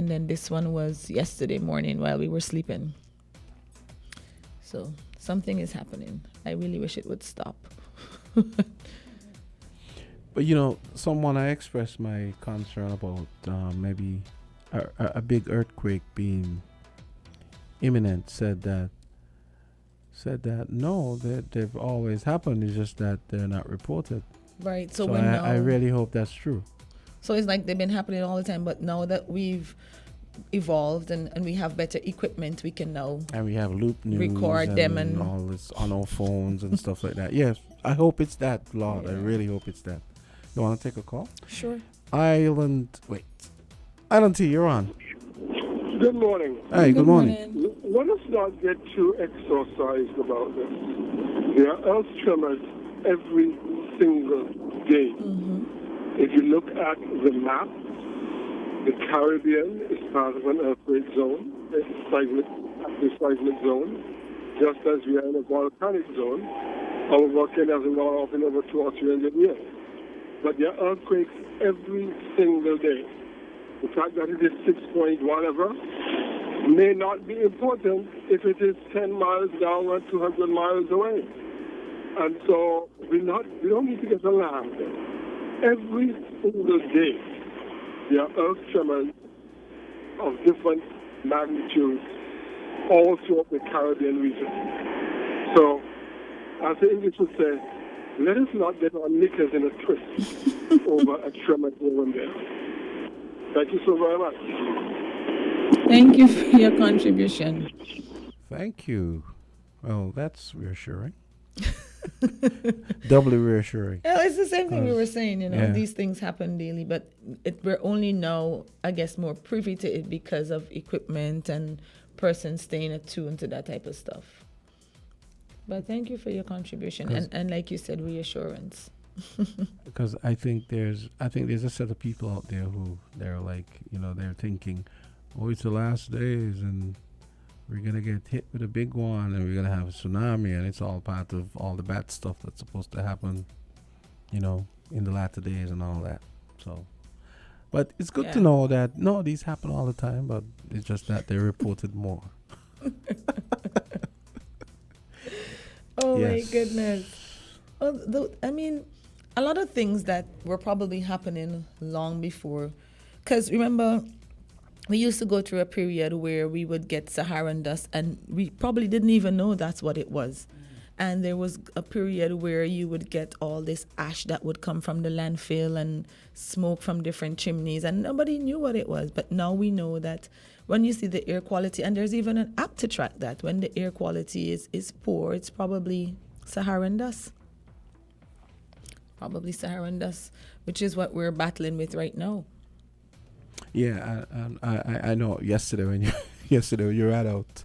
And then this one was yesterday morning while we were sleeping. So something is happening. I really wish it would stop. But someone I expressed my concern about maybe a big earthquake being imminent said that no, they've always happened. It's just that they're not reported. Right. So I really hope that's true. So it's like they've been happening all the time, but now that we've evolved and we have better equipment, we can now and we have loop news record them and all this on our phones and stuff like that. Yes, I hope it's that, Lord. Yeah. I really hope it's that. You want to take a call? Sure. Island T, you're on. Good morning. Hey, good morning. Let us not get too exorcised about this. There are earth tremors every single day. Mm-hmm. If you look at the map, the Caribbean is part of an earthquake zone, a seismic zone, just as we are in a volcanic zone. Our volcano hasn't gone off in over 200 or 300 years. But there are earthquakes every single day. The fact that it is 6 point whatever may not be important if it is 10 miles down or 200 miles away. And so we don't need to get alarmed. Every single day, there are earth tremors of different magnitudes all throughout the Caribbean region. So, as the English would say, let us not get our knickers in a twist over a tremor here and there. Thank you so very much. Thank you for your contribution. Thank you. Well, that's reassuring. Doubly reassuring. Well, it's the same thing we were saying, yeah. These things happen daily, but we're only now, I guess, more privy to it because of equipment and persons staying attuned to that type of stuff. But thank you for your contribution and like you said, reassurance. Because I think there's a set of people out there who they're like, they're thinking, oh, it's the last days and we're going to get hit with a big one and we're going to have a tsunami, and it's all part of all the bad stuff that's supposed to happen, in the latter days and all that. So, but it's good to know that, no, these happen all the time, but it's just that they're reported more. Oh, yes. My goodness. Well, a lot of things that were probably happening long before, because remember, we used to go through a period where we would get Saharan dust and we probably didn't even know that's what it was. And there was a period where you would get all this ash that would come from the landfill and smoke from different chimneys, and nobody knew what it was. But now we know that when you see the air quality, and there's even an app to track that, when the air quality is poor, it's probably Saharan dust. Probably Saharan dust, which is what we're battling with right now. Yeah, I know. Yesterday when you were out,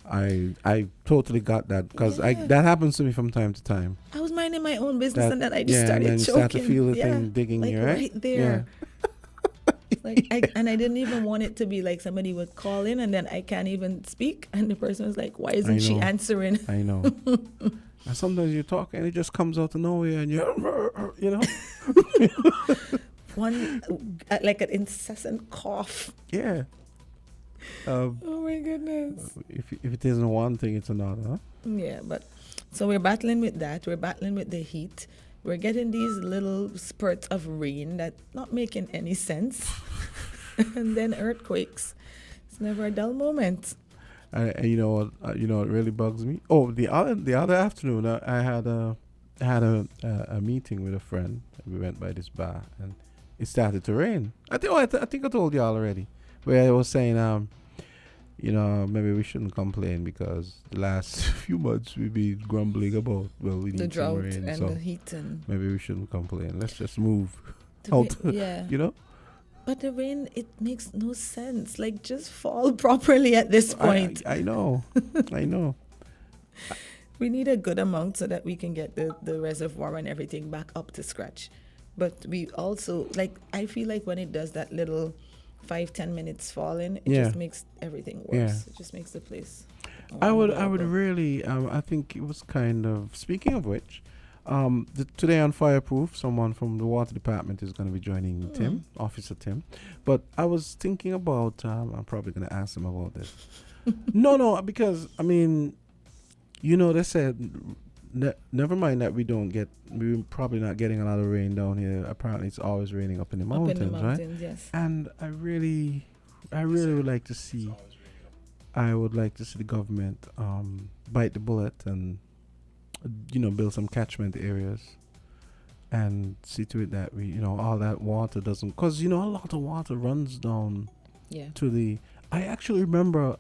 I totally got that, because that happens to me from time to time. I was minding my own business and then I just started and then choking. You start to feel the thing digging like you, right there. Yeah. I didn't even want it to be like somebody would call in and then I can't even speak, and the person was like, "Why isn't she answering?" I know. And sometimes you talk and it just comes out of nowhere, and you're, one like an incessant cough. Yeah. Oh my goodness. If it isn't one thing, it's another. Huh? Yeah, but so we're battling with that. We're battling with the heat. We're getting these little spurts of rain that not making any sense, and then earthquakes. It's never a dull moment. You know what really bugs me? Oh, the other afternoon, I had a meeting with a friend. We went by this bar, and it started to rain. I think I told y'all already, where I was saying, maybe we shouldn't complain because the last few months we've been grumbling about, we need the drought some rain, and so the heat, and maybe we shouldn't complain. Let's just move out. Yeah. But the rain, it makes no sense. Like, just fall properly at this point. I know. I know. We need a good amount so that we can get the reservoir and everything back up to scratch. But we also, I feel like when it does that little 5-10 minutes falling, it just makes everything worse. Yeah. It just makes the place. I would really, I think it was kind of, speaking of which, Today on Fireproof, someone from the water department is going to be joining Tim, Officer Tim. But I was thinking about, I'm probably going to ask him about this. No, because, I mean, they said, never mind that we're probably not getting a lot of rain down here. Apparently it's always raining up in the mountains, right? Yes. And I really would like to see, the government bite the bullet and, build some catchment areas and see to it that we, all that water doesn't, because, a lot of water runs down to the, I actually remember,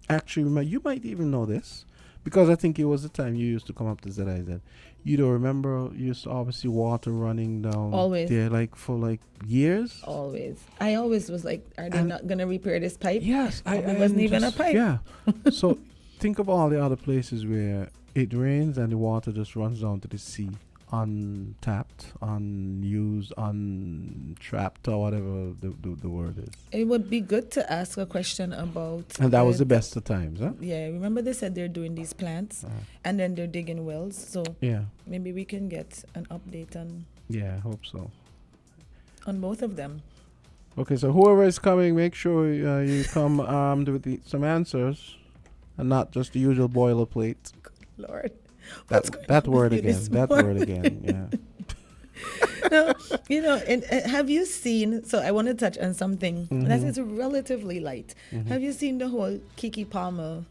you might even know this, because I think it was the time you used to come up to ZIZ. You don't remember, you used to always see water running down always there, for years? Always. I always was like, are they not going to repair this pipe? Yes. It wasn't even a pipe. Yeah. So think of all the other places where it rains and the water just runs down to the sea, untapped, unused, untrapped, or whatever the word is. It would be good to ask a question about... And that was the best of times, huh? Yeah, remember they said they're doing these plants and then they're digging wells. So maybe we can get an update on... Yeah, I hope so. On both of them. Okay, so whoever is coming, make sure you come armed with some answers and not just the usual boilerplate. Lord. That word again. That word again. Yeah. No, and have you seen? So I want to touch on something that is relatively light. Have you seen the whole Keke Palmer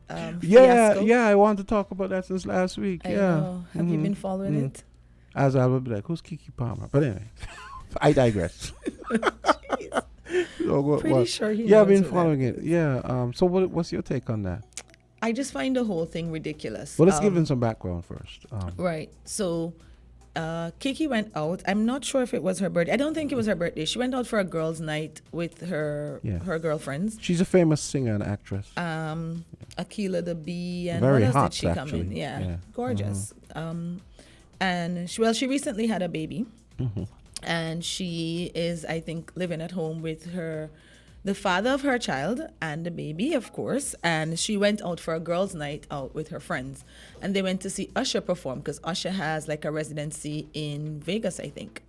fiasco? Yeah. I want to talk about that since last week. I know. Have you been following it? Azard would be like, "Who's Keke Palmer?" But anyway, I digress. Pretty sure he. Yeah, I've been following it. Yeah. So what's your take on that? I just find the whole thing ridiculous. Well, let's give him some background first. Right. So, Keke went out. I'm not sure if it was her birthday. I don't think it was her birthday. She went out for a girls' night with her girlfriends. She's a famous singer and actress. Akila the Bee, and very what else hot, did she come in? Yeah. Gorgeous. And she recently had a baby, and she is, I think, living at home with the father of her child and the baby, of course. And she went out for a girls' night out with her friends. And they went to see Usher perform, because Usher has like a residency in Vegas, I think.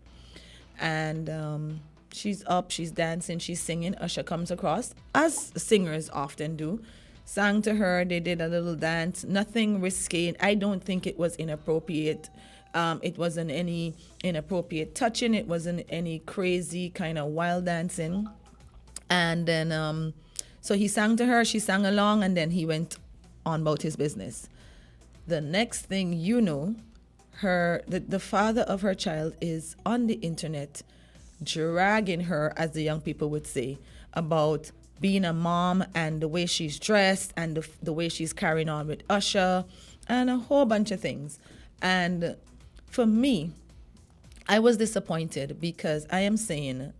And she's up, she's dancing, she's singing. Usher comes across, as singers often do, sang to her. They did a little dance, nothing risque. I don't think it was inappropriate. It wasn't any inappropriate touching. It wasn't any crazy kind of wild dancing. And then, so he sang to her, she sang along, and then he went on about his business. The next thing you know, the father of her child is on the internet dragging her, as the young people would say, about being a mom and the way she's dressed and the way she's carrying on with Usher and a whole bunch of things. And for me, I was disappointed, because I am saying,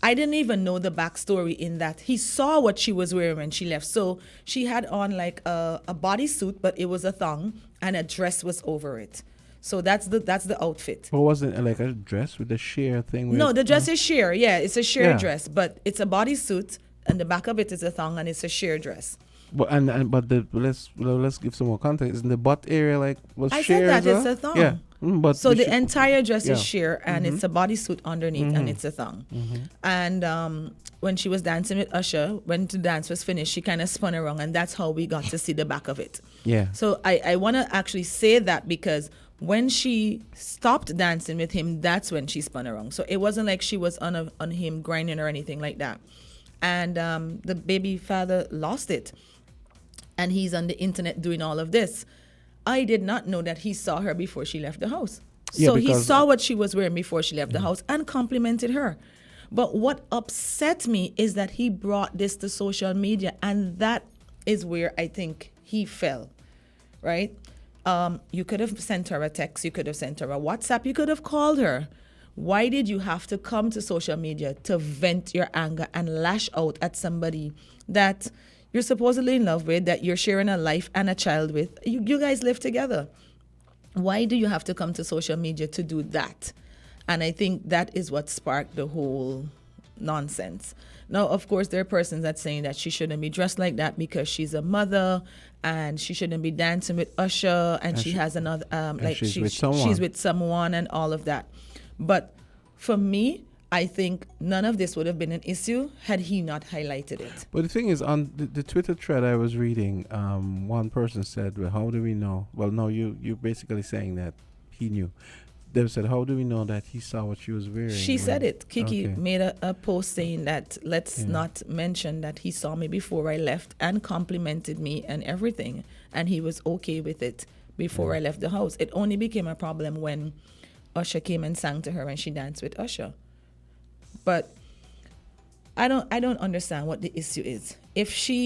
I didn't even know the backstory in that he saw what she was wearing when she left. So she had on like a bodysuit, but it was a thong, and a dress was over it. So that's the outfit. But wasn't it like a dress with the sheer thing? No, the dress is sheer. Yeah, it's a sheer dress, but it's a bodysuit, and the back of it is a thong, and it's a sheer dress. But let's give some more context. Isn't the butt area was I sheer? I said that it's a thong. Yeah. But so the entire dress is sheer, and it's a bodysuit underneath, and it's a thong. And when she was dancing with Usher, when the dance was finished, she kind of spun around, and that's how we got to see the back of it. Yeah. So I want to actually say that, because when she stopped dancing with him, that's when she spun around. So it wasn't like she was on him grinding or anything like that. And the baby father lost it, and he's on the internet doing all of this. I did not know that he saw her before she left the house. So he saw what she was wearing before she left the house and complimented her. But what upset me is that he brought this to social media, and that is where I think he fell, right? You could have sent her a text, you could have sent her a WhatsApp, you could have called her. Why did you have to come to social media to vent your anger and lash out at somebody that you're supposedly in love with, that you're sharing a life and a child with? You guys live together. Why do you have to come to social media to do that? And I think that is what sparked the whole nonsense. Now, of course, there are persons that saying that she shouldn't be dressed like that because she's a mother and she shouldn't be dancing with Usher and she has another like she's with someone. she's with someone and all of that. But for me, I think none of this would have been an issue had he not highlighted it. But the thing is, on the Twitter thread I was reading, one person said, "Well, how do we know?" Well, no, you're basically saying that he knew. They said, "How do we know that he saw what she was wearing?" She said it. Kiki Okay. made a post saying that let's not mention that he saw me before I left and complimented me and everything, and he was okay with it before I left the house. It only became a problem when Usher came and sang to her and she danced with Usher. But I don't understand what the issue is.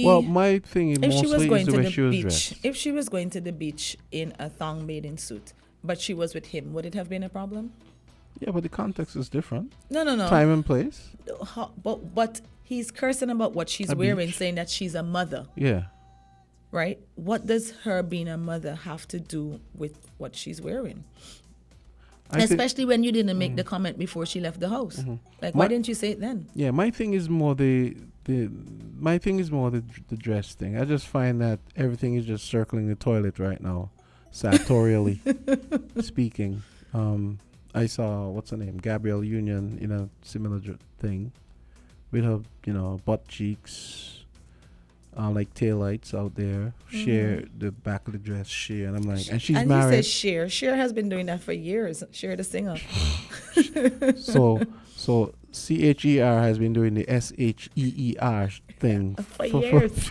Well, my thing is if she was mostly going is the to way the she was beach, dressed. if she was going to the beach in a thong bathing suit, but she was with him, would it have been a problem? Yeah, but the context is different. No. Time and place. But he's cursing about what she's A wearing, beach. saying that she's a mother, Yeah. right? What does her being a mother have to do with what she's wearing? Especially when you didn't make the comment before she left the house. Like, why didn't you say it then? Yeah, my thing is more the dress thing. I just find that everything is just circling the toilet right now, sartorially speaking. I saw what's her name, Gabrielle Union, in a similar thing, with her, butt cheeks, like taillights out there. Cher, the back of the dress, Cher, and I'm like, and she's married. And you said Cher has been doing that for years. Cher, the singer. So CHER has been doing the SHEER thing For years.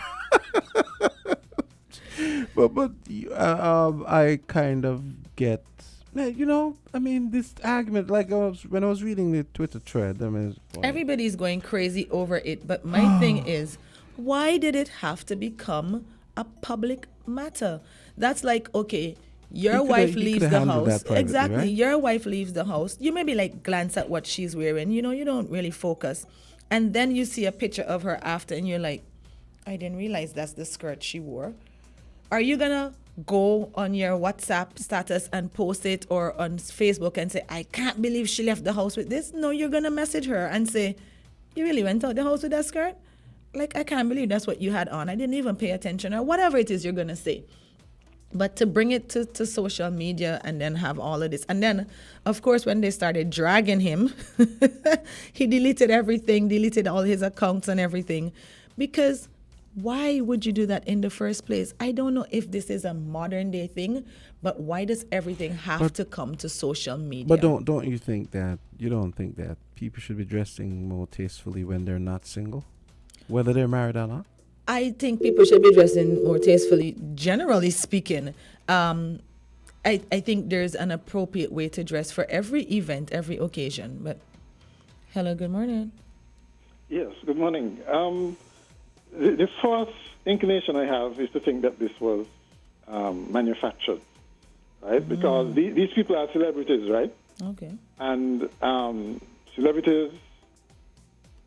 but I kind of get, this argument, like when I was reading the Twitter thread, Everybody's going crazy over it, but my thing is, why did it have to become a public matter? That's like, okay, your wife leaves the house. Exactly. Right? Your wife leaves the house. You maybe like glance at what she's wearing. You don't really focus. And then you see a picture of her after and you're like, I didn't realize that's the skirt she wore. Are you going to go on your WhatsApp status and post it, or on Facebook and say, I can't believe she left the house with this? No, you're going to message her and say, you really went out the house with that skirt? Like, I can't believe that's what you had on. I didn't even pay attention, or whatever it is you're going to say. But to bring it to social media and then have all of this. And then, of course, when they started dragging him, he deleted everything, deleted all his accounts and everything. Because why would you do that in the first place? I don't know if this is a modern day thing, but why does everything have to come to social media? But don't you think that people should be dressing more tastefully when they're not single, whether they're married or not? I think people should be dressing more tastefully, generally speaking. I think there's an appropriate way to dress for every event, every occasion. But hello, good morning. Yes, good morning. The first inclination I have is to think that this was manufactured, right? Because these people are celebrities, right? Okay. And celebrities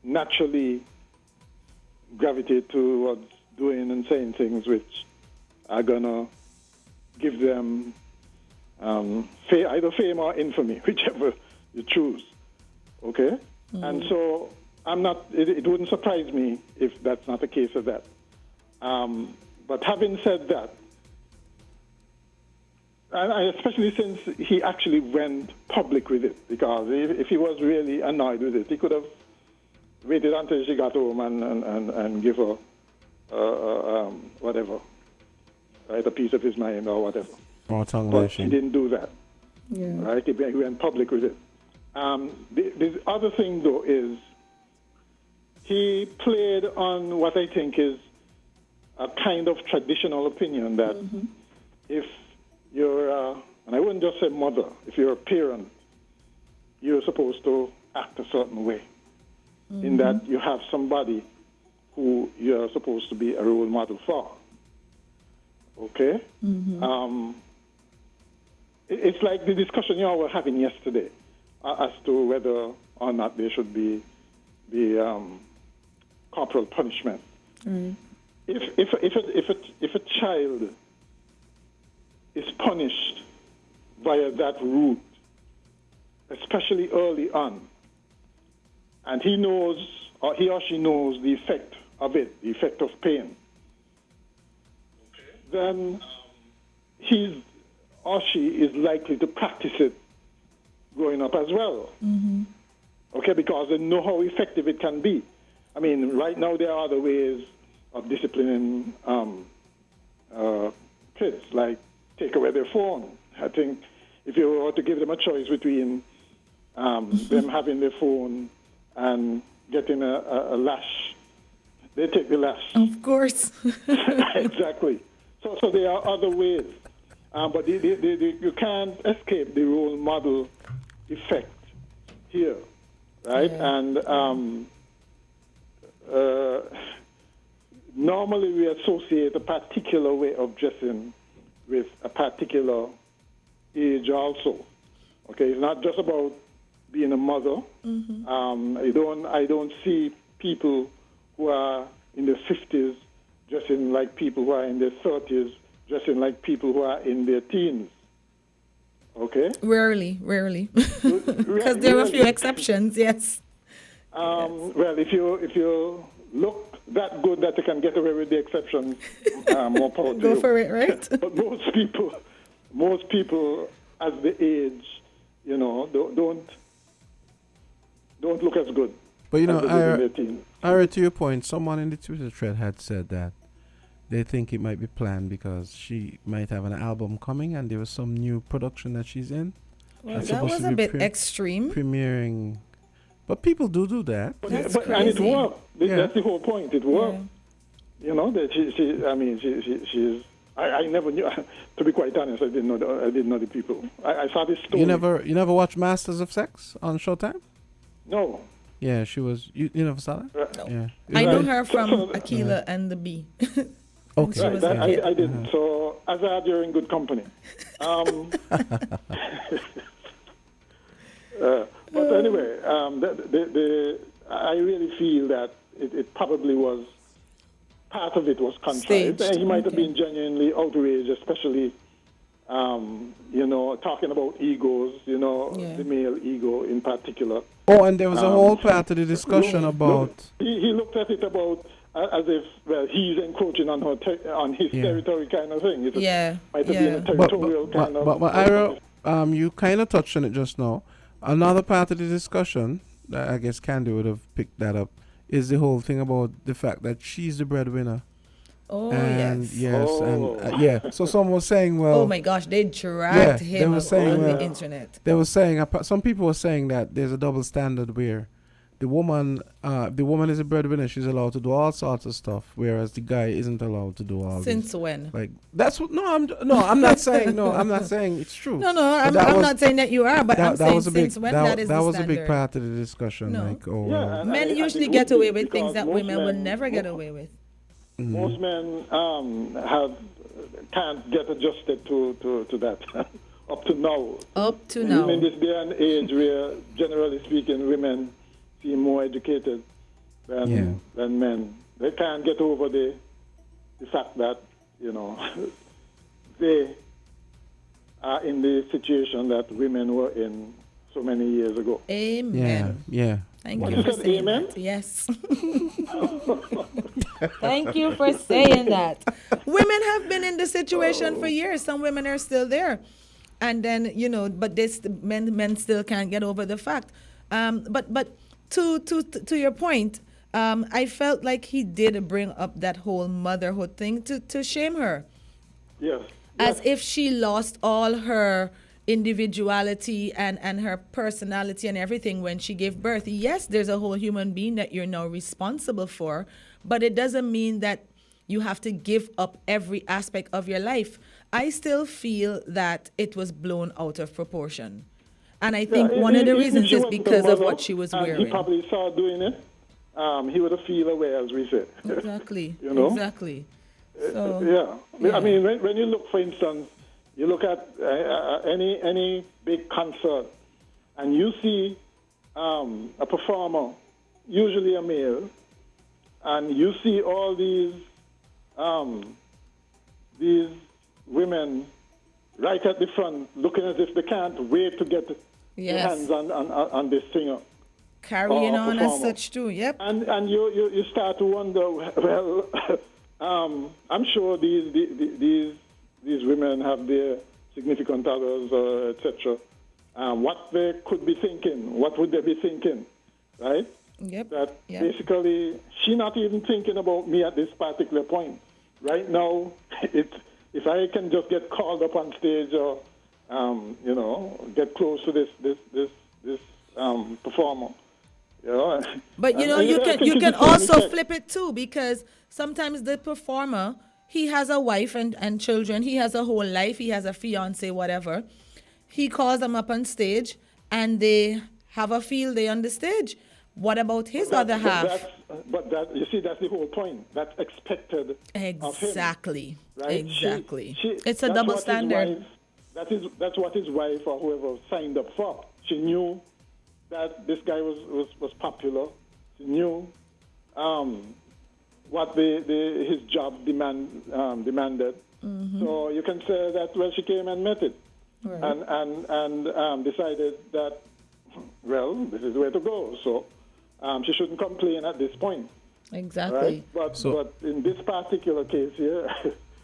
naturally gravitate towards doing and saying things which are going to give them either fame or infamy, whichever you choose, okay? And so it wouldn't surprise me if that's not the case of that. But having said that, and especially since he actually went public with it, because if he was really annoyed with it, he could have waited until she got home and give her whatever, right, a piece of his mind or whatever. Or tongue But lashing. he didn't do that. Yeah. Right? He went public with it. The other thing, though, is he played on what I think is a kind of traditional opinion that if you're, and I wouldn't just say mother, if you're a parent, you're supposed to act a certain way. In that you have somebody who you're supposed to be a role model for. Okay? It's like the discussion you all were having yesterday as to whether or not there should be the corporal punishment. If a child is punished via that route, especially early on, and he knows, or he or she knows the effect of it, the effect of pain, then he or she is likely to practice it growing up as well. Okay, because they know how effective it can be. I mean, right now there are other ways of disciplining kids, like take away their phone. I think if you were to give them a choice between them having their phone and getting a lash, they take the lash. Of course. Exactly. So there are other ways. But you can't escape the role model effect here, right? Yeah. And normally we associate a particular way of dressing with a particular age also. Okay, it's not just about being a mother. I don't see people who are in their 50s dressing like people who are in their 30s, dressing like people who are in their teens. Okay? Rarely. Because there are a few exceptions, yes. Well, if you look that good that you can get away with the exceptions, more power to Go you. for it, right? But most people as they age, don't look as good. But you know, as they did in their teens. Ira, to your point, someone in the Twitter thread had said that they think it might be planned because she might have an album coming and there was some new production that she's in. Well, That's that supposed was to a be bit extreme. Premiering. But people do that. That's And it crazy. worked. Yeah. That's the whole point. It worked. Yeah. You know that she's. I never knew. To be quite honest, I didn't know the people. I saw this story. You never watched Masters of Sex on Showtime? No. Yeah, she was. You never saw that? No. Yeah. I know Right. her from So- Akila and the Bee. Okay. She Right, was that, a kid. I didn't. So Azard, you're in good company. But anyway, I really feel that it probably was, part of it was contrived. Staged, He might have okay. been genuinely outraged, especially, talking about egos, Yeah. the male ego in particular. Oh, and there was a whole part of the discussion about. He looked at it about as if, well, he's encroaching on on his Yeah. territory kind of thing. It Yeah, might have been a yeah. territorial kind of... But Ira, you kind of touched on it just now. Another part of the discussion, that I guess Candy would have picked that up, is the whole thing about the fact that she's the breadwinner. Oh, And yes. yeah. So someone was saying, well, Oh, my gosh. They dragged they him were saying, on well, the internet. they were saying, some people were saying that there's a double standard where the woman is a breadwinner, she's allowed to do all sorts of stuff, whereas the guy isn't allowed to do all Since these. when? Like that's what I'm not saying it's true. No, But I'm that was- not saying that you are, but I'm saying since when that is that the was a big standard. part of the discussion. No. Like, oh, Yeah, well, and Men I usually think get it would away be with things because that most women would men- never get away with. Most men can't get adjusted to that up to now. Up to Even in now. this day and age where, generally speaking, women seem more educated than men. They can't get over the fact that, they are in the situation that women were in so many years ago. Amen. yeah. Thank What you you for said, saying amen? that. Yes. Thank you for saying that. Women have been in this situation for years. Some women are still there. And then, but men still can't get over the fact. But to your point, I felt like he did bring up that whole motherhood thing to shame her. Yes. As if she lost all her individuality and her personality and everything when she gave birth. Yes, there's a whole human being that you're now responsible for, but it doesn't mean that you have to give up every aspect of your life. I still feel that it was blown out of proportion. And I think one of the reasons is because of what she was wearing. He probably saw doing it. He would have feel away, as we said. Exactly. Exactly. So, Yeah. I mean, when you look, for instance, you look at any big concert, and you see a performer, usually a male, and you see all these women right at the front, looking as if they can't wait to get their hands on this singer. carrying or on as performer. such too. Yep. And you start to wonder, well, I'm sure these women have their significant others, etc. What they could be thinking, what would they be thinking, right? Yep. That Yep. basically she's not even thinking about me at this particular point. Right now, if I can just get called up on stage or get close to this performer. But you can also flip it too, because sometimes the performer, he has a wife and children, he has a whole life, he has a fiance, whatever. He calls them up on stage and they have a field day on the stage. What about his other half? But you see, that's the whole point. That's expected Exactly. of him, right? Exactly. It's a double standard. That's what his wife or whoever signed up for. She knew that this guy was popular. She knew what his job demanded. Mm-hmm. So you can say that she came and met it, Right. and decided that this is the way to go. So she shouldn't complain at this point. Exactly. Right? But in this particular case here.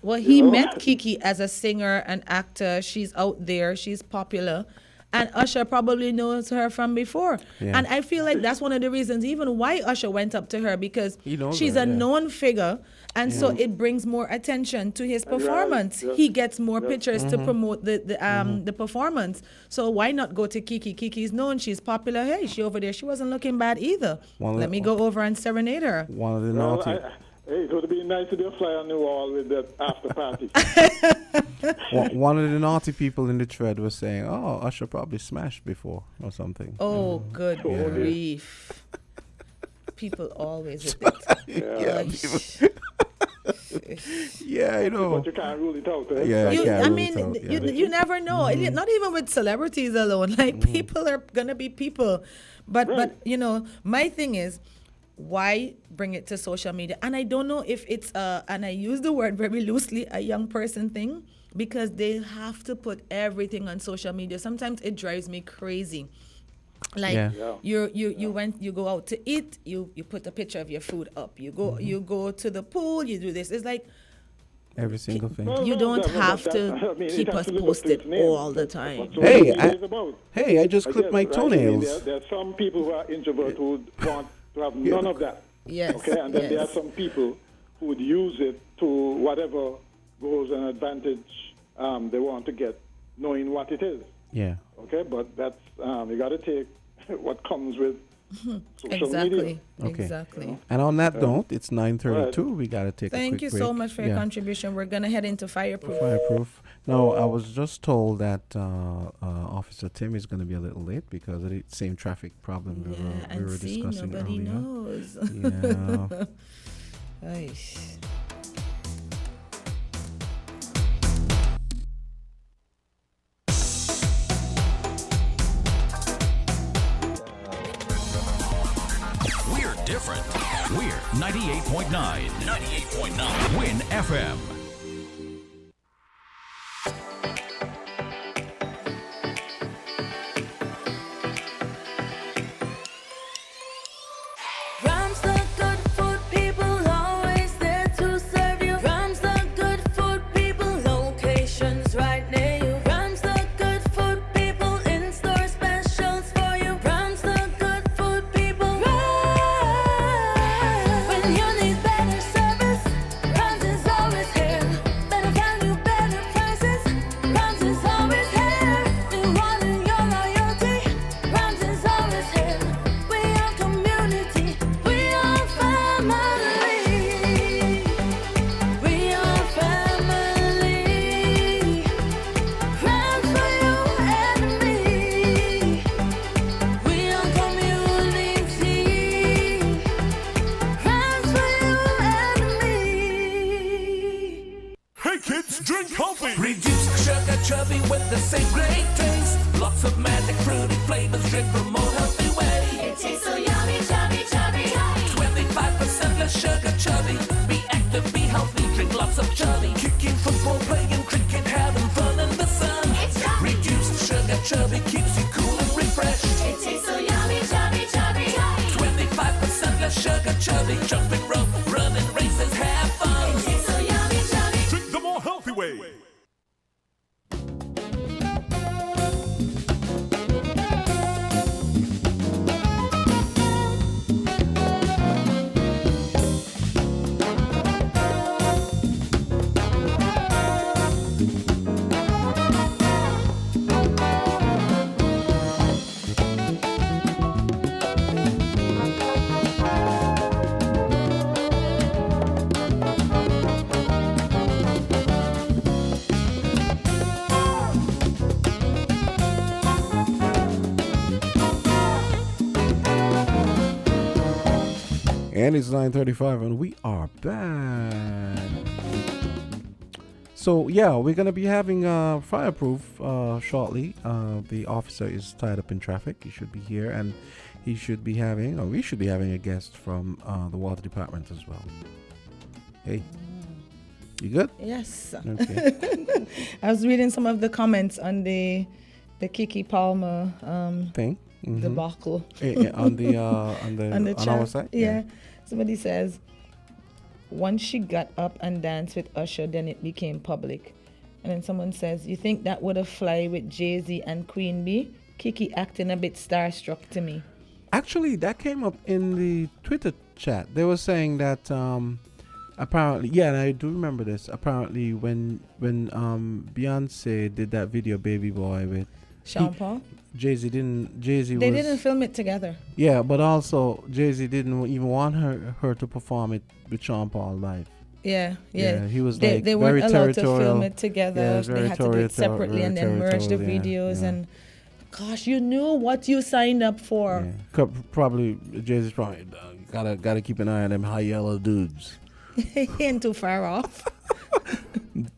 Well, he met Kiki as a singer and actor. She's out there. She's popular. And Usher probably knows her from before. Yeah. And I feel like that's one of the reasons even why Usher went up to her, because she's her, a known figure. And so it brings more attention to his performance. Right. He gets more pictures to promote the performance. So why not go to Kiki? Kiki's known. She's popular. Hey, she over there. She wasn't looking bad either. Let me go over and serenade her. One of the naughty. It would be nice to do a fly on the wall with that after party. One of the naughty people in the thread was saying, "Oh, Usher probably smashed before or something." Oh, good grief. People always with it. Yeah, I know. But you can't rule it out. Eh? Yeah, You never know. Not even with celebrities alone. Like people are gonna be people, but my thing is, why bring it to social media? And I don't know if it's and I use the word very loosely, a young person thing, because they have to put everything on social media. Sometimes it drives me crazy. Like you go out to eat, you put a picture of your food up. You go to the pool, you do this. It's like every single thing. You don't have to keep us posted all the time. Hey, I just clipped my toenails. There are some people who are introverts who would want to have none of that. Yes. Okay, and then there are some people who would use it to whatever goes an advantage they want to get, knowing what it is. Yeah. Okay, but that's you got to take what comes with social media. Okay. Exactly. And on that note, it's 9:32. We got to take a quick break. Thank you so much for your contribution. We're going to head into Fireproof. Fireproof. No, I was just told that Officer Tim is going to be a little late because of the same traffic problem we were discussing nobody earlier. knows. Yeah. Aish. We're different. We're 98.9. 98.9. Win FM. Rams the good food people, always there to serve you. Rams the good food people, locations right near you. Rams the good food people, in-store specials for you. Rams the good food people. Rams. When you need better service, Rams is always here. Better value, better prices. Rams is always here. We want your loyalty. Rams is always here. We are community. We are family. We are family. Rams for you and me. We are community. Rams for you and me. Hey kids, drink healthy. Reduce sugar chubby with the same great taste. Lots of magic fruity flavors. Drink the more healthy way. It tastes so yummy, chubby, chubby. 25% less sugar chubby. Be active, be healthy. Drink lots of chubby. Kicking football, playing cricket, having fun in the sun. It's chubby. Reduced sugar chubby keeps you cool and refreshed. It tastes so yummy, chubby, chubby. sugar chubby, jumping rope, running races, have fun. It tastes so yummy, chubby. Drink the more healthy way. And it's 9:35, and we are back. So yeah, we're gonna be having fireproof shortly. The officer is tied up in traffic. He should be here, and he should be having, or we should be having, a guest from the water department as well. Hey, you good? Yes. Okay. I was reading some of the comments on the Kiki Palmer Thing. Mhm. debacle. On the on chat. our side. Yeah. Somebody says, once she got up and danced with Usher, then it became public. And then someone says, you think that would have fly with Jay-Z and Queen Bee? Kiki acting a bit starstruck to me. Actually, that came up in the Twitter chat. They were saying that apparently, yeah, and I do remember this. Apparently, when Beyonce did that video "Baby Boy" with Sean Paul? Jay-Z, They didn't film it together. Yeah, but also Jay-Z didn't even want her to perform it with Sean Paul live. Yeah. He was They like weren't very allowed to territorial. film it together. Yeah, They had to do it separately and then merge the videos. And gosh, you knew what you signed up for. Yeah. Probably Jay-Z's probably gotta keep an eye on them high yellow dudes. He ain't too far off.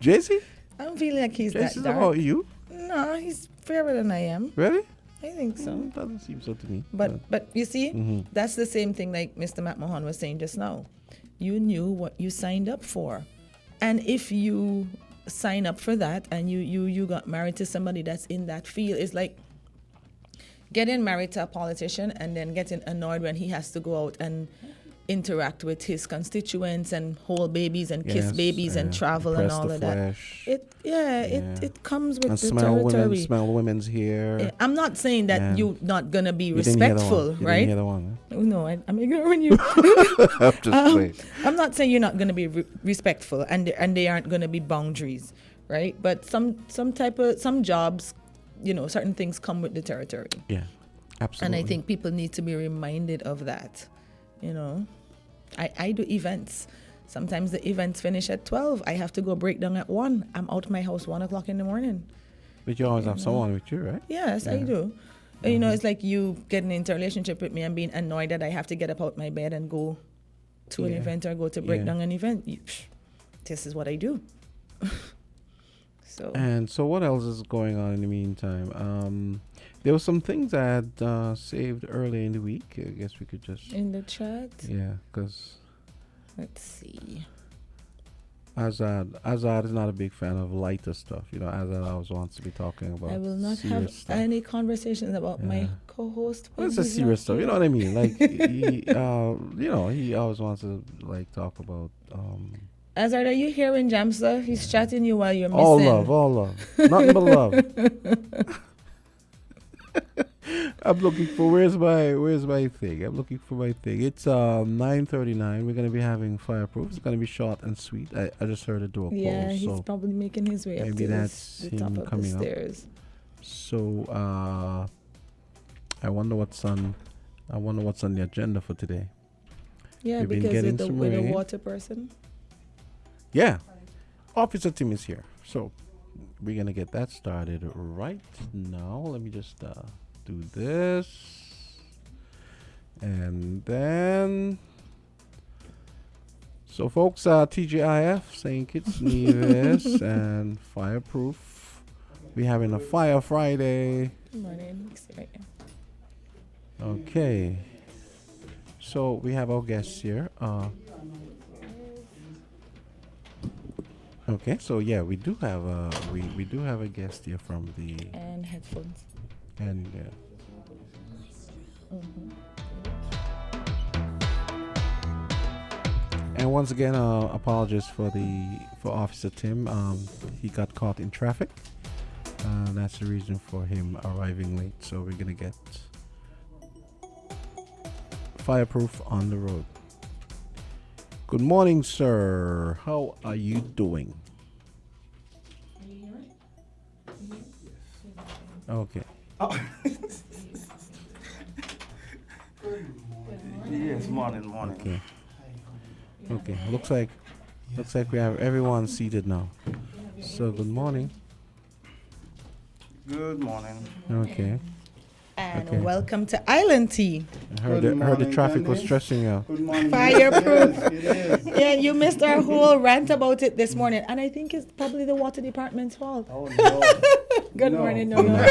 Jay-Z? I don't feel like he's Jay-Z's that dark. about you? No, he's fairer than I am. Really? I think so. Doesn't seem so to me. But you see, that's the same thing like Mr. McMahon was saying just now. You knew what you signed up for. And if you sign up for that and you got married to somebody that's in that field, it's like getting married to a politician and then getting annoyed when he has to go out and interact with his constituents and hold babies and kiss babies and travel and all of that. It comes with and the territory. Smell women's hair. Yeah, I'm not saying that you're not gonna be You didn't hear the respectful, one. You right? didn't hear the one, huh? No, I'm ignoring you. I'm just playing. I'm not saying you're not gonna be respectful, and they aren't gonna be boundaries, right? But some jobs, certain things come with the territory. Yeah, absolutely. And I think people need to be reminded of that. I do events. Sometimes the events finish at 12. I have to go break down at 1. I'm out of my house 1 o'clock in the morning. But you always have someone with you, right? Yes, I do. It's like you getting into a relationship with me and being annoyed that I have to get up out my bed and go to an event or go to break down an event. This is what I do. So what else is going on in the meantime? There were some things I had saved early in the week. I guess we could just... In the chat? Yeah, because... Let's see. Azard is not a big fan of lighter stuff. Azard always wants to be talking about I will not have stuff. any conversations about my co-host. Well, it's a serious stuff. You know what I mean? Like, he always wants to, like, talk about... Azard, are you hearing Jamsa? He's chatting you while you're missing. All love. Nothing but love. I'm looking for where's my thing? I'm looking for my thing. It's 9:39. We're gonna be having fireproof. It's gonna be short and sweet. I just heard a door close. Yeah, he's probably making his way up maybe to that's the top him of the coming up. stairs. So I wonder what's on the agenda for today. Yeah, We've been because getting with the some rain. water person. Yeah, Officer Tim is here, so we're gonna get that started right now. Let me just do this, and then so folks, TGIF, St. Kitts Nevis, and Fireproof. We're having a Fire Friday. Good morning. Right here. Okay, so we have our guests here. Okay, so yeah, we do have a guest here from the And headphones. and And once again, apologies for Officer Tim. He got caught in traffic. That's the reason for him arriving late. So we're gonna get fireproof on the road. Good morning, sir. How are you doing? Okay. Yes, morning. Okay. Okay. Looks like we have everyone seated now. So good morning. Good morning. Okay. And Okay. welcome to Island Tea. I heard Good the morning, traffic was Candice. stressing you out. Good morning. Fireproof. It is. Yeah, you missed our whole rant about it this morning, and I think it's probably the water department's fault. Oh no. Good No. morning, No. no.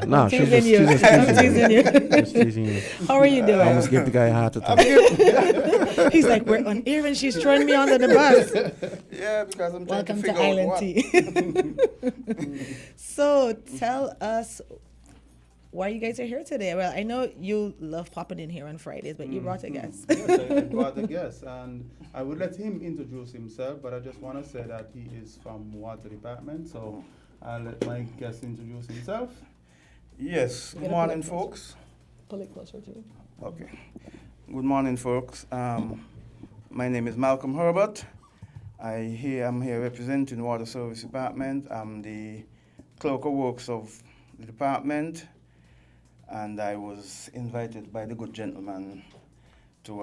No, she's Teasing you. just I'm teasing teasing you. you. Just teasing you. How are you I doing? almost gave the guy a heart attack. He's like, we're on air and she's throwing me under the bus. Yeah, because I'm trying Welcome to to figure out Island what. Tea. So tell us why you guys are here today. Well, I know you love popping in here on Fridays, but you brought a guest. Yes, I brought a guest, and I would let him introduce himself, but I just want to say that he is from Water Department, so I'll let my guest introduce himself. Yes. Good morning, folks. Pull it closer to you. Okay. Good morning, folks. My name is Malcolm Herbert. I'm here representing Water Service Department. I'm the clerk of works of the department, and I was invited by the good gentleman to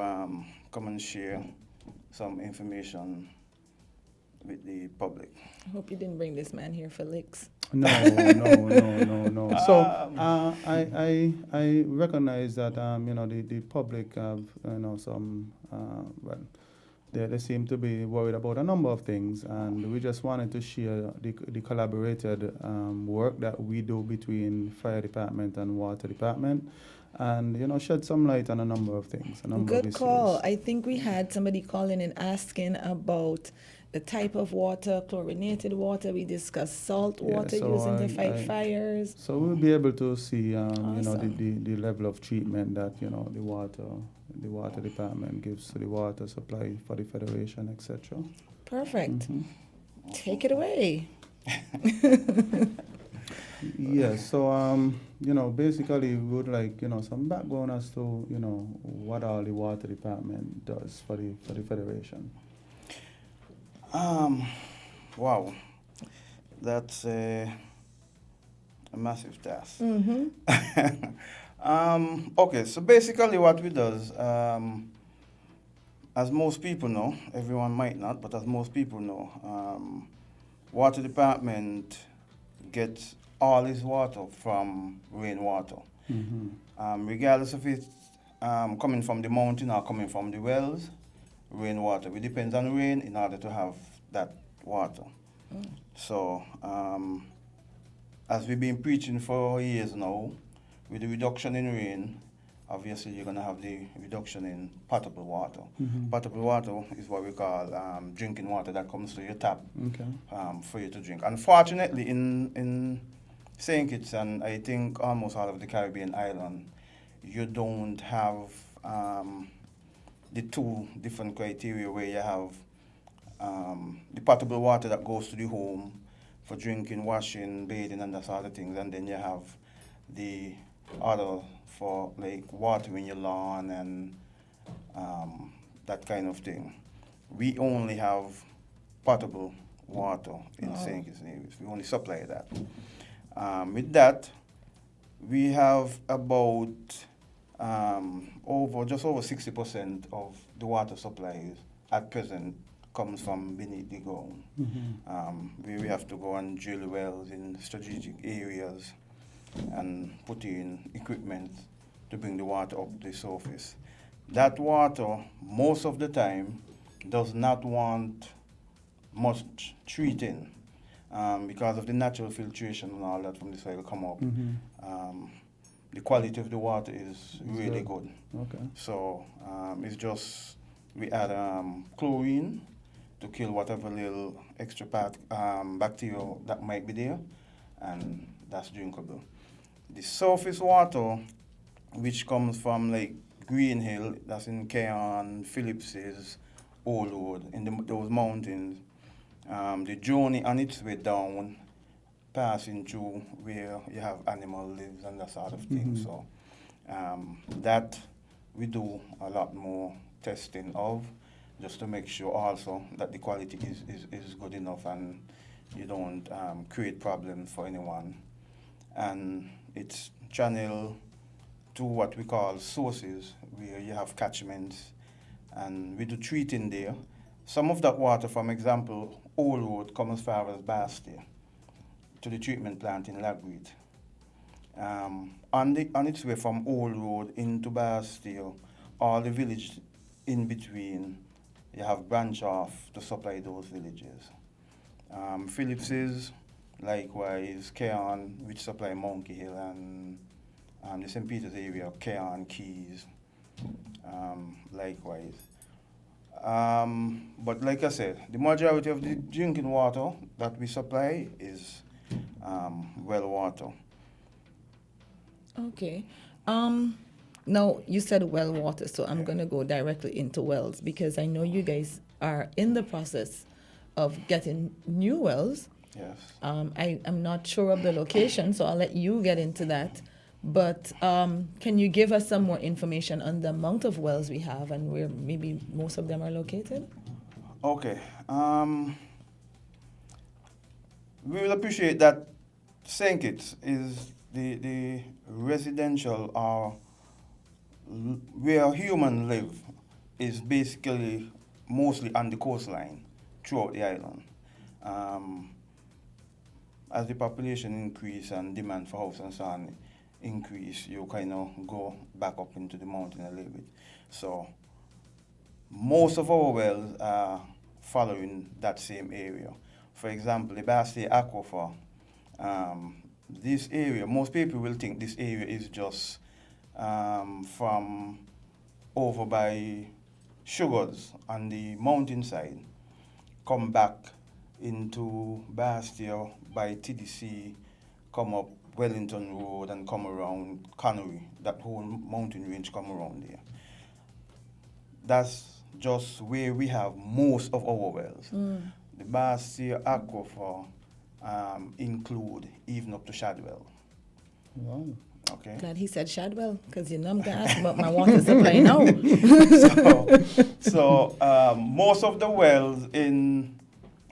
come and share some information with the public. I hope you didn't bring this man here for licks. No. So I recognize that the public have some they seem to be worried about a number of things, and we just wanted to share the collaborated work that we do between fire department and water department, and shed some light on a number of things. A number of Good issues. call. I think we had somebody calling and asking about the type of water, chlorinated water. We discussed salt Yeah, water so using to fight I- fires. So we'll be able to see, Awesome. the level of treatment that the water department gives to the water supply for the federation, etc. Perfect. Mhm. Take it away. Yes. So basically, we would like some background as to what all the water department does for the federation. Wow. That's a massive task. Mm-hmm. Okay, so basically what we does, as most people know, everyone might not, but as most people know, water department gets all its water from rainwater. Mm-hmm. Regardless of it coming from the mountain or coming from the wells, rainwater. We depend on rain in order to have that water. So, as we've been preaching for years now, with the reduction in rain, obviously you're going to have the reduction in potable water. Mhm. Potable water is what we call drinking water that comes to your tap Okay. for you to drink. Unfortunately, in St. Kitts and I think almost all of the Caribbean island, you don't have the two different criteria where you have the potable water that goes to the home for drinking, washing, bathing, and that sort of things, and then you have the other for like watering your lawn and that kind of thing. We only have potable water in St. Kitts and Nevis. We only supply that. With that, we have about just over 60% of the water supplies at present comes from beneath the ground. Where we have to go and drill wells in strategic areas and put in equipment to bring the water up the surface. That water, most of the time, does not want much treating because of the natural filtration and all that from the soil come up. The quality of the water is really good. Okay. So it's just, we add chlorine to kill whatever little extra bacteria that might be there, and that's drinkable. The surface water, which comes from like Green Hill, that's in Keon, Phillips's, Old Road, in those mountains. The journey on its way down, passing through where you have animal lives and that sort of thing. So that we do a lot more testing of, just to make sure also that the quality is good enough and you don't create problems for anyone. And it's channel to what we call sources, where you have catchments, and we do treating there. Some of that water, from example, Old Road, comes as far as Bastille to the treatment plant in Lagreed. On its way from Old Road into Bastille, all the village in between, you have branch off to supply those villages. Phillips's, likewise, Keon, which supply Monkey Hill, and the St. Peter's area, Keon, Keys, likewise. But like I said, the majority of the drinking water that we supply is well water. Okay. Now, you said well water, so I'm going to go directly into wells, because I know you guys are in the process of getting new wells. Yes. I'm not sure of the location, so I'll let you get into that. But can you give us some more information on the amount of wells we have and where maybe most of them are located? Okay. We will appreciate that St. Kitts is the residential or where humans live is basically mostly on the coastline throughout the island. As the population increase and demand for house and so on increase, you kind of go back up into the mountain a little bit. So most of our wells are following that same area. For example, the Bastille Aquifer, this area, most people will think this area is just from over by Sugars on the mountainside, come back into Bastille by TDC, come up Wellington Road and come around Cannery, that whole mountain range come around there. That's just where we have most of our wells. The Bastille Aquifer include even up to Shadwell. Wow. Okay. Glad he said Shadwell, because you know I'm going to ask about my water supply now. So most of the wells in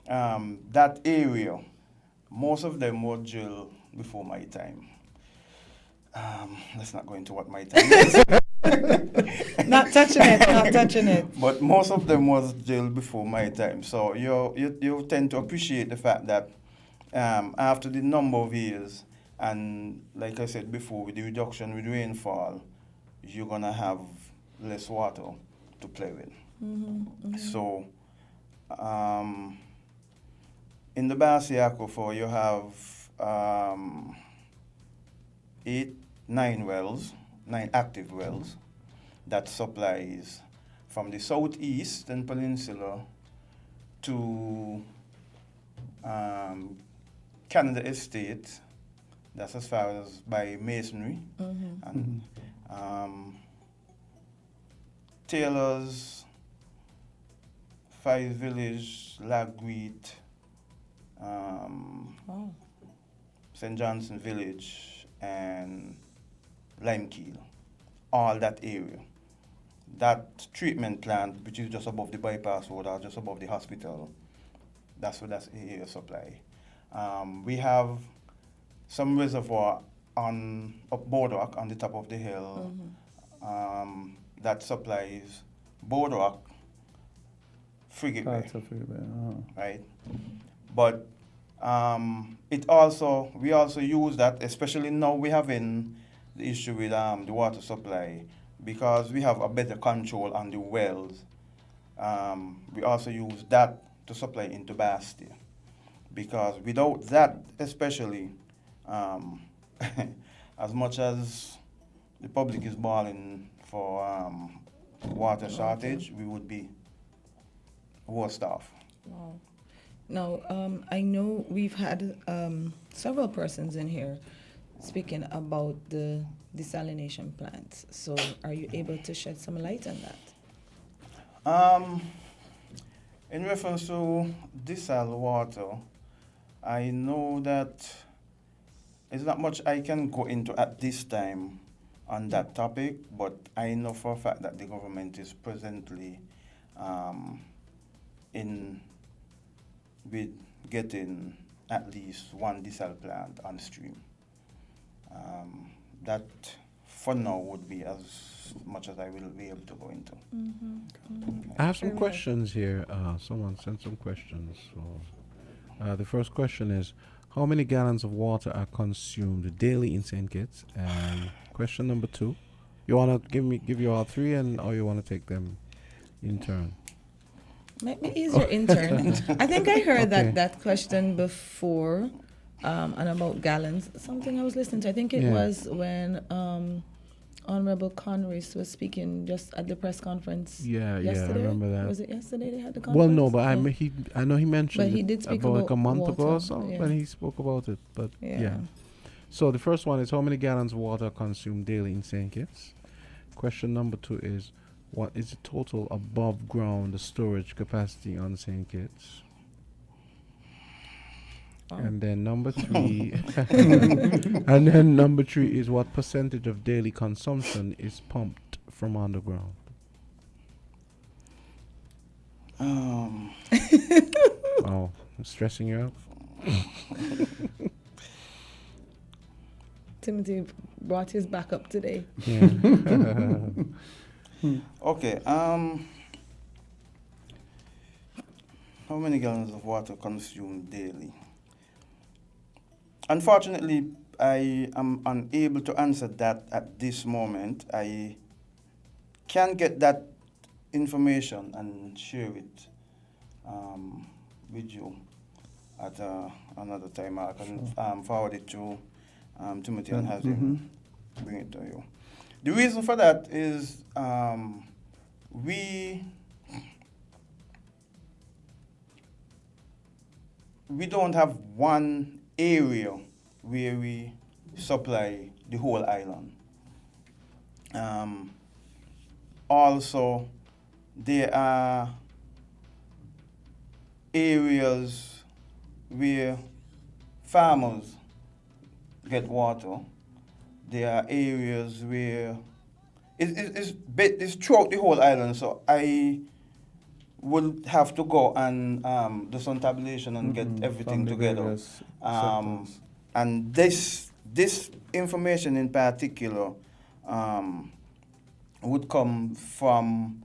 that area, most of them were drilled before my time. Let's not go into what my time is. Not touching it. But most of them was drilled before my time. So you tend to appreciate the fact that after the number of years, and like I said before, with the reduction with rainfall, you're going to have less water to play with. So in the Bastille Aquifer, you have 9 active wells that supplies from the southeastern peninsula to Canada Estate. That's as far as by Masonry. And Taylor's, Five Village, Lagreed, St. Johnson Village, and Limekeel, all that area. That treatment plant, which is just above the bypass road or just above the hospital, that's what that's area supply. We have some reservoir on up Boardwalk on the top of the hill that supplies Boardwalk, Frigate Bay, right? But we also use that, especially now we having the issue with the water supply, because we have a better control on the wells. We also use that to supply into Bastille, because without that, especially, as much as the public is bawling for water shortage, we would be worse off. Wow. Now, I know we've had several persons in here speaking about the desalination plants. So are you able to shed some light on that? In reference to desal water, I know that there's not much I can go into at this time on that topic, but I know for a fact that the government is presently in with getting at least one desal plant on stream. That for now would be as much as I will be able to go into. I have some questions here. Someone sent some questions. So, the first question is, how many gallons of water are consumed daily in St. Kitts? And question number 2, you want to give you all 3, or you want to take them in turn? Might be easier intern. I think I heard Okay. that question before, and about gallons. Something I was listening to. I think it Yeah. was when Honorable Conris was speaking just at the press conference. Yeah, yesterday. I remember that. Was it yesterday they had the conference? Well, no, but Yeah. I know he mentioned But he it did speak about like a about month ago water, or so yeah. when he spoke about it. But Yeah. yeah. So the first one is, how many gallons of water are consumed daily in St. Kitts? Question number 2 is, what is the total above ground storage capacity on St. Kitts? And then number 3, and then number 3 is, what percentage of daily consumption is pumped from underground? Oh, I'm stressing you out. Timothy brought his back up today. Yeah. Okay. How many gallons of water consumed daily? Unfortunately, I am unable to answer that at this moment. I can get that information and share it with you at another time. I can forward it to Timothy and have him bring it to you. The reason for that is we don't have one area where we supply the whole island. Also, there are areas where farmers get water. There are areas where it's throughout the whole island. So I would have to go and do some tabulation and get everything From the together. various sectors. And this information in particular would come from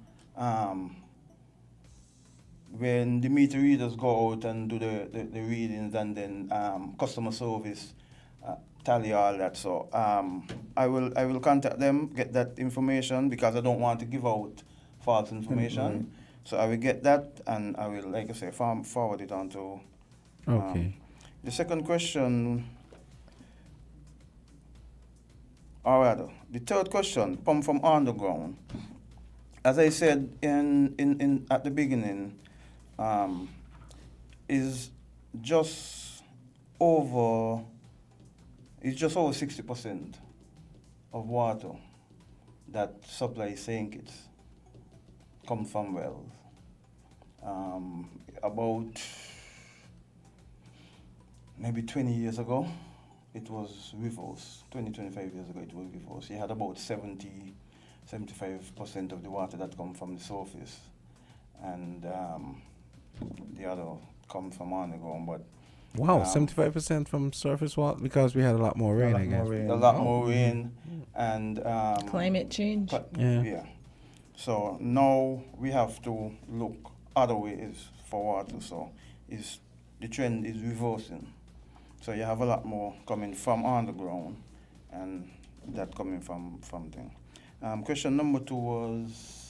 when the meter readers go out and do the readings, and then customer service tally all that. So I will contact them, get that information, because I don't want to give out false information. So I will get that, and I will, like I say, forward it on to. Okay. The second question, or rather, the third question, pump from underground. As I said in at the beginning, is just over 60% of water that supplies St. Kitts come from wells. About maybe 20 years ago, it was reverse. 25 years ago, it was reverse. You had about 75% of the water that come from the surface, and the other come from underground. But Wow, 75% from surface water, because we had a lot more rain, I guess. a lot more rain and Climate change. Yeah. So now we have to look other ways for water. So the trend is reversing. So you have a lot more coming from underground, and that coming from thing. Question number 2 was.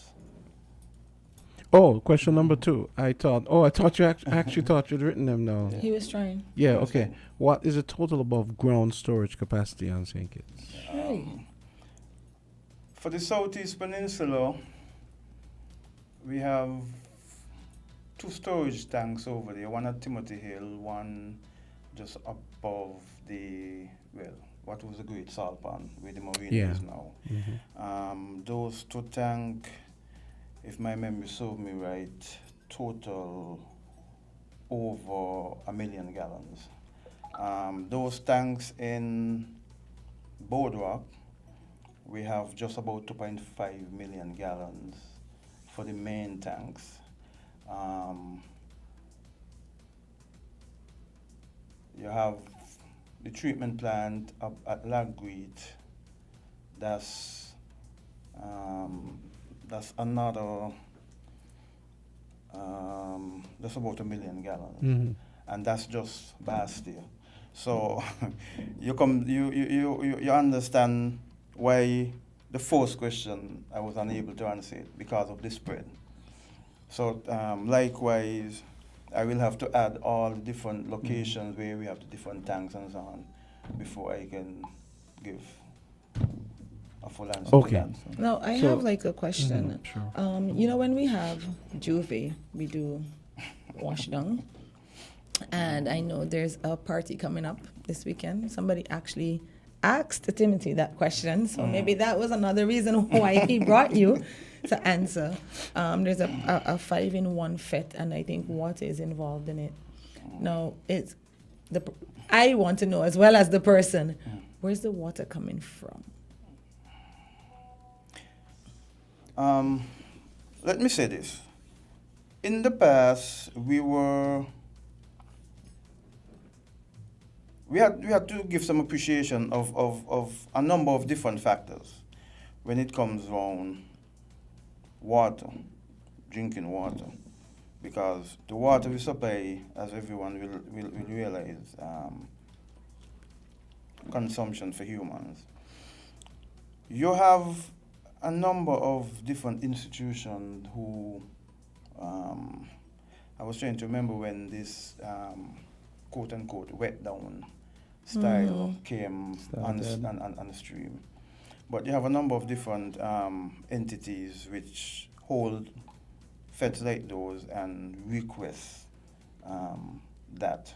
Oh, question number 2. I thought you actually thought you'd written them down. He was trying. Yeah, okay. What is the total above ground storage capacity on St. Kitts? For the Southeast Peninsula, we have 2 storage tanks over there. One at Timothy Hill, one just above the what was the Great Salt Pond, where the marina Yeah. is now. Those two tanks, if my memory serves me right, total over 1 million gallons. Those tanks in Boardwalk, we have just about 2.5 million gallons for the main tanks. You have the treatment plant up at Lagreed. That's another. That's about 1 million gallons, and that's just Bastille. So you understand why the first question I was unable to answer it because of the spread. So likewise, I will have to add all the different locations where we have the different tanks and so on before I can give a full answer Okay. to that. Now, I So- have like a question. Sure. You know, when we have Juve, we do wash down. And I know there's a party coming up this weekend. Somebody actually asked Timothy that question. So maybe that was another reason why he brought you to answer. There's a 5-in-1 fete, and I think water is involved in it. Now, I want to know, as well as the person, where's the water coming from? Let me say this. In the past, we had to give some appreciation of a number of different factors when it comes around water, drinking water, because the water we supply, as everyone will realize, consumption for humans. You have a number of different institutions who, I was trying to remember when this quote unquote wet down style came on the stream. But you have a number of different entities which hold fetes like those and request that.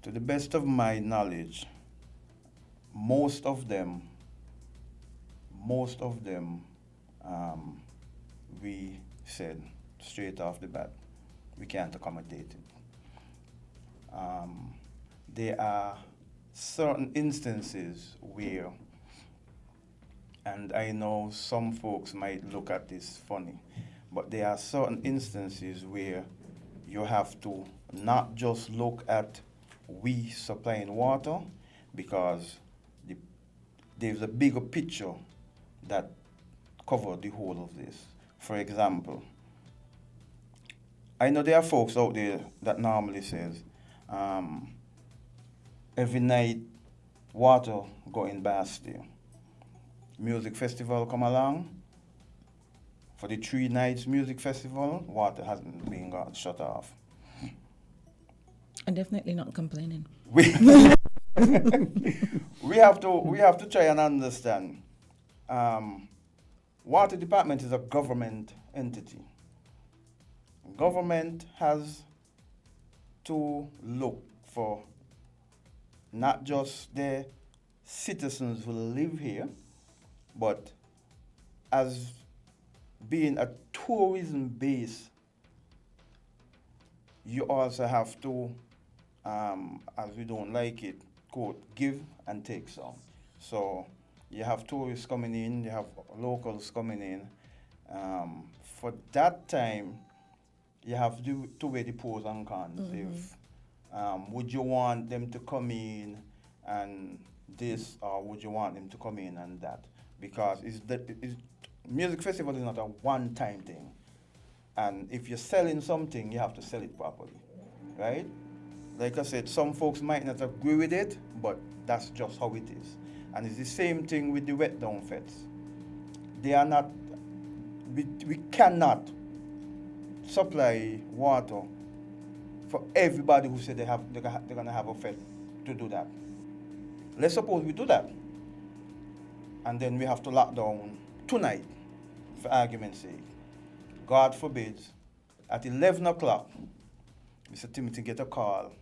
To the best of my knowledge, most of them, we said straight off the bat, we can't accommodate it. There are certain instances where, and I know some folks might look at this funny, but there are certain instances where you have to not just look at we supplying water, because there's a bigger picture that covers the whole of this. For example, I know there are folks out there that normally says, every night water go in Bastille. Music festival come along. For the 3 nights music festival, water hasn't been shut off. I'm definitely not complaining. We have to try and understand. Water department is a government entity. Government has to look for not just the citizens who live here, but as being a tourism base, you also have to, as we don't like it, quote, give and take some. So you have tourists coming in, you have locals coming in. For that time, you have to weigh the pros and cons. If would you want them to come in and this, or would you want them to come in and that? Because music festival is not a one-time thing. And if you're selling something, you have to sell it properly, right? Like I said, some folks might not agree with it, but that's just how it is. And it's the same thing with the wet down fetes. They are not, we cannot supply water for everybody who said they're gonna have a fete to do that. Let's suppose we do that, and then we have to lock down tonight, for argument's sake. God forbid, at 11 o'clock, Mr. Timothy get a call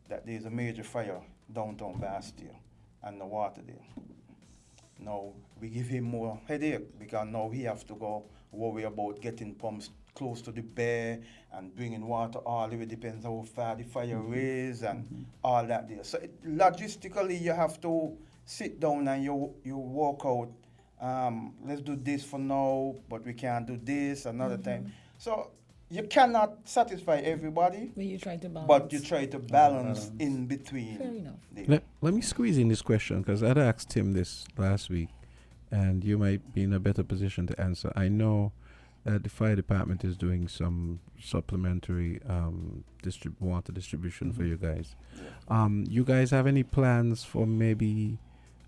that there's a major fire downtown Bastille and the water there. Now we give him more headache because now he have to go worry about getting pumps close to the bear and bringing water all the way, depends how far the fire is and all that there. So logistically you have to sit down and you work out, let's do this for now, but we can't do this another time. So you cannot satisfy everybody, But you try to balance. but you try to balance in between. Fair enough. Let me squeeze in this question because I'd asked Tim this last week, and you might be in a better position to answer. I know that the fire department is doing some supplementary water distribution for you guys. You guys have any plans for maybe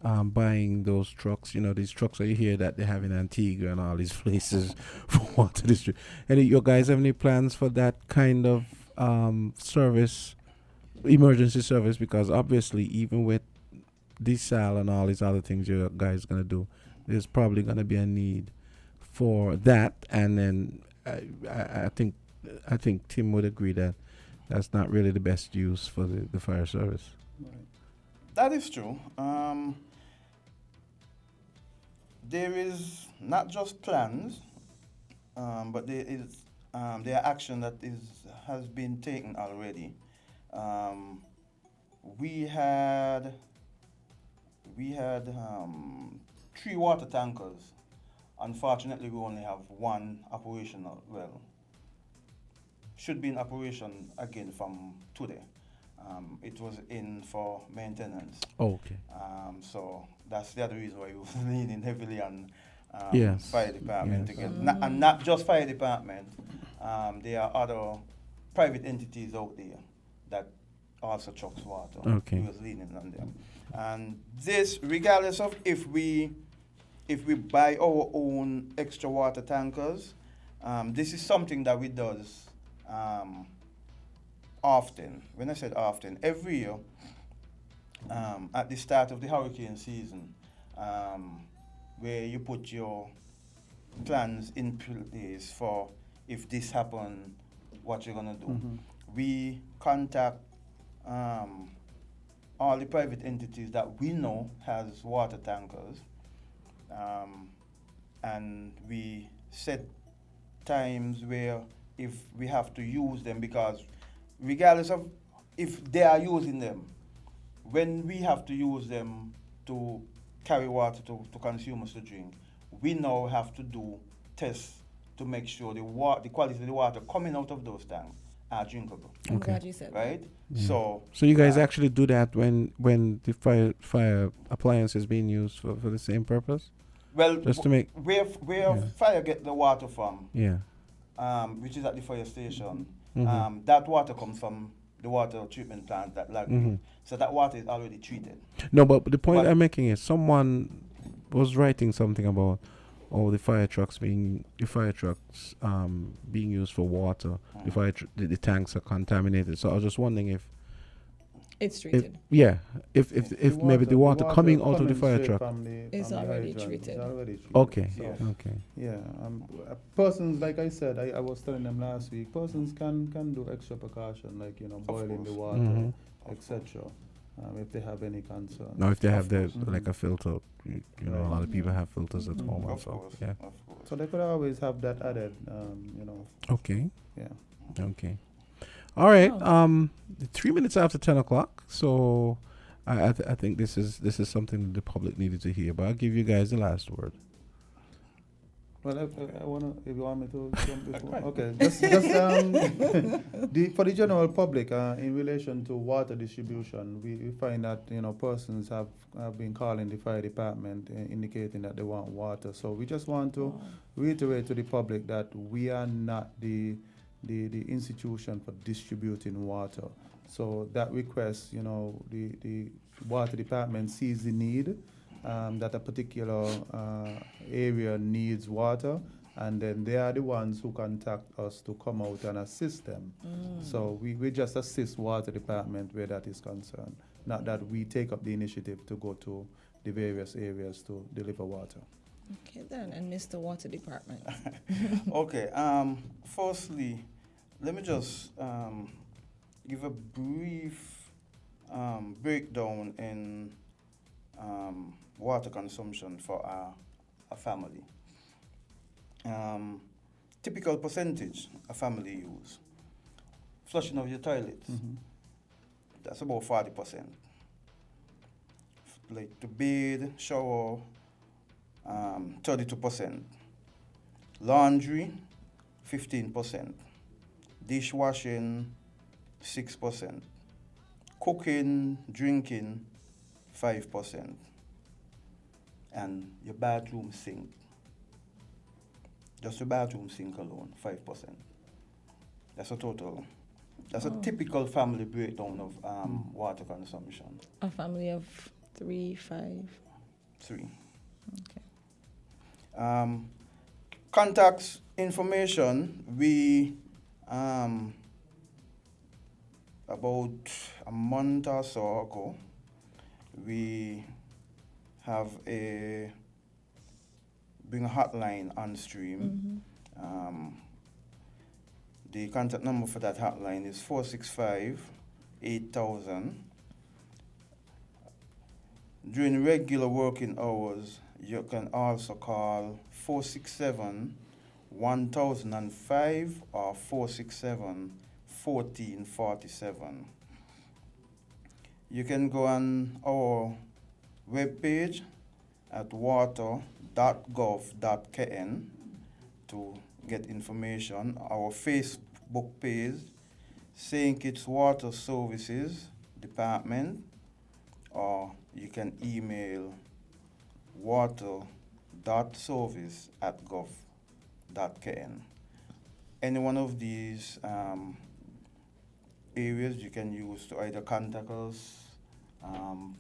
buying those trucks? You know, these trucks that you hear that they have in Antigua and all these places for water distribution. Any you guys have any plans for that kind of service, emergency service? Because obviously, even with desal and all these other things you guys gonna do, there's probably gonna be a need for that. And then I think Tim would agree that that's not really the best use for the fire service. That is true. There is not just plans, but there are action that has been taken already. We had 3 water tankers. Unfortunately, we only have 1 operational. Well, should be in operation again from today. It was in for maintenance. Oh, okay. So that's the other reason why we was leaning heavily on Yes. fire department Yes. to get, and not just fire department. There are other private entities out there that also chucks water. Okay. We was leaning on them, and this, regardless of if we buy our own extra water tankers, this is something that we does often. When I said often, every year at the start of the hurricane season, where you put your plans in place for if this happen, what you're gonna do. We contact all the private entities that we know has water tankers, and we set times where if we have to use them, because regardless of if they are using them, when we have to use them to carry water to consumers to drink, we now have to do tests to make sure the quality of the water coming out of those tanks are drinkable. I'm Okay. glad you said that. Right? Yeah. So you guys actually do that when the fire appliance is being used for the same purpose? well, Just to make where Yeah. fire get the water from, yeah. which is at the fire station, Mhm. that water comes from the water treatment plant that Mhm. so that water is already treated. No, but the point But- I'm making is someone was writing something about the fire trucks being used for water. The tanks are contaminated. So I was just wondering if It's treated. if maybe the water coming out of the fire truck. It's already treated. Okay. So, Okay. yeah, persons, like I said, I was telling them last week, persons can do extra precaution, like, boiling the course. water, Mhm. etc. If they have any concern. Now, if they have Of the like a filter, a lot of people have filters at home. Of Also. course. Yeah. Of course. So they could always have that added, Okay. yeah. Okay. All right. Oh. 3 minutes after 10 o'clock. So, I think this is something that the public needed to hear. But I'll give you guys the last word. Well, I wanna, if you want me to jump before, okay, just for the general public, in relation to water distribution, we find that persons have been calling the fire department, indicating that they want water. So we just want to reiterate to the public that we are not the institution for distributing water. So that request, the water department sees the need. That a particular area needs water, and then they are the ones who contact us to come out and assist them. So we just assist water department where that is concerned, not that we take up the initiative to go to the various areas to deliver water. Okay then, and Mr. Water Department. Okay. Firstly, let me just give a brief breakdown in water consumption for a family. Typical percentage a family use. Flushing of your toilets, that's about 40%. Like to bathe, shower, 32%. Laundry, 15%. Dishwashing, 6%. Cooking, drinking, 5%. And your bathroom sink, just your bathroom sink alone, 5%. That's a total. That's a typical family breakdown of water consumption. A family of 3, 5. 3. Okay. Contacts information, we about a month or so ago, we have bring a hotline on stream. The contact number for that hotline is 465-8000. During regular working hours, you can also call 467-1005 or 467-1447. You can go on our webpage at water.gov.kn to get information. Our Facebook page, St. Kitts Water Services Department, or you can email water.service@gov.kn. Any one of these areas you can use to either contact us,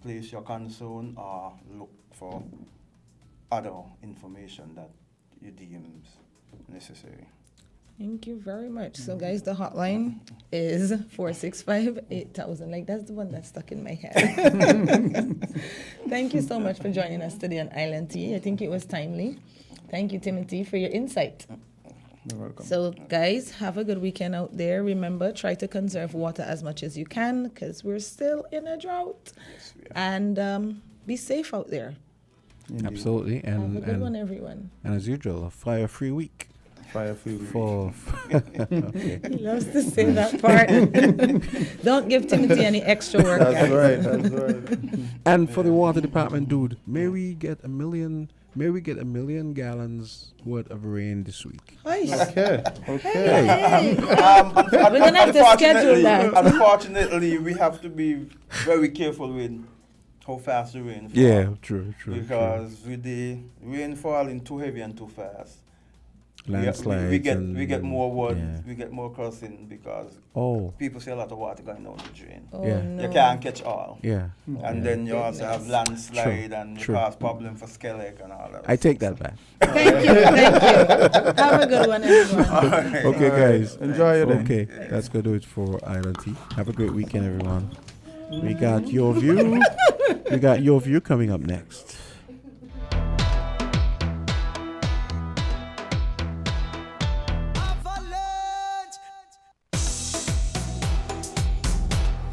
place your concern, or look for other information that you deem necessary. Thank you very much. So, guys, the hotline is 465-8000. Like, that's the one that's stuck in my head. Thank you so much for joining us today on Island Tea. I think it was timely. Thank you, Timothy, for your insight. You're welcome. So, guys, have a good weekend out there. Remember, try to conserve water as much as you can because we're still in a drought. Yes, we are. And be safe out there. Indeed. Absolutely. Have a And good one, everyone. and as usual, a fire-free week. Fire-free. For okay. He loves to say that part. Don't give Timothy any extra work, That's guys. right. That's right. And for the water department, dude, may we get a million gallons worth of rain this week? Oish. Okay. Okay. Hey. We're going to have to schedule that. Unfortunately, we have to be very careful with how fast the rain falls. Yeah, true. Because with the rain falling too heavy and too fast, Landslides. we get more water, yeah. we get more crossing because Oh, people see a lot of water going down the drain. Oh, Yeah. no. You can't catch all. yeah. And then you also have Goodness. landslide and you True. cause problem for Skellig and all that. I take that back. Thank you. Have a good one, everyone. Okay, guys. Enjoy your day. Okay, that's gonna do it for Island Tea. Have a great weekend, everyone. We got your view. We got your view coming up next.